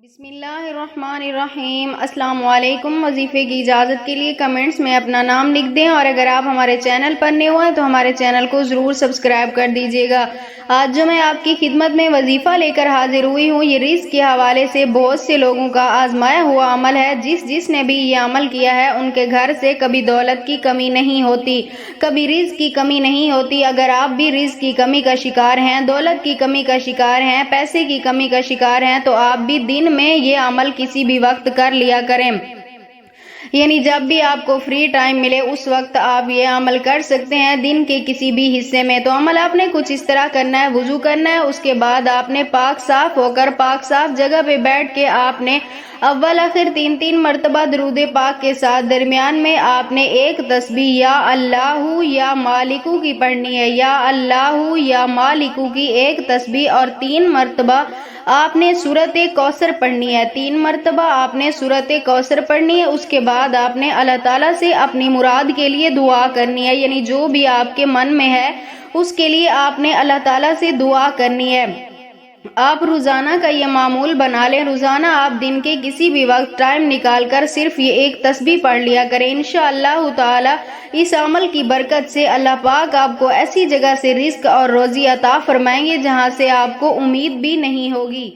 بسم اللہ الرحمن الرحیم۔ السلام علیکم۔ وظیفے کی اجازت کے لیے کمنٹس میں اپنا نام لکھ دیں، اور اگر آپ ہمارے چینل پر نئے ہوئے ہیں تو ہمارے چینل کو ضرور سبسکرائب کر دیجیے گا۔ آج جو میں آپ کی خدمت میں وظیفہ لے کر حاضر ہوئی ہوں، یہ رزق کے حوالے سے بہت سے لوگوں کا آزمایا ہوا عمل ہے۔ جس نے بھی یہ عمل کیا ہے ان کے گھر سے کبھی دولت کی کمی نہیں ہوتی، کبھی رزق کی کمی نہیں ہوتی۔ اگر آپ بھی رزق کی کمی کا شکار ہیں، دولت کی کمی کا شکار ہیں، پیسے کی کمی کا شکار ہیں، تو آپ بھی دن میں یہ عمل کسی بھی وقت کر لیا کریں، یعنی جب بھی آپ کو فری ٹائم ملے اس وقت آپ یہ عمل کر سکتے ہیں دن کے کسی بھی حصے میں۔ تو عمل آپ نے کچھ اس طرح کرنا ہے، وضو کرنا ہے، اس کے بعد آپ نے پاک صاف ہو کر پاک صاف جگہ پہ بیٹھ کے آپ نے اول آخر 3 مرتبہ درود پاک کے ساتھ درمیان میں آپ نے ایک تسبیح یا اللہ یا مالکو کی پڑھنی ہے، یا اللہ یا مالکو کی ایک تسبیح، اور 3 مرتبہ آپ نے سورۃ کوثر پڑھنی ہے۔ 3 مرتبہ آپ نے سورۃ کوثر پڑھنی ہے۔ اس کے بعد آپ نے اللہ تعالیٰ سے اپنی مراد کے لیے دعا کرنی ہے، یعنی جو بھی آپ کے من میں ہے اس کے لیے آپ نے اللہ تعالیٰ سے دعا کرنی ہے۔ آپ روزانہ کا یہ معمول بنا لیں، روزانہ آپ دن کے کسی بھی وقت ٹائم نکال کر صرف یہ ایک تسبیح پڑھ لیا کریں۔ انشاءاللہ تعالی اس عمل کی برکت سے اللہ پاک آپ کو ایسی جگہ سے رزق اور روزی عطا فرمائیں گے جہاں سے آپ کو امید بھی نہیں ہوگی۔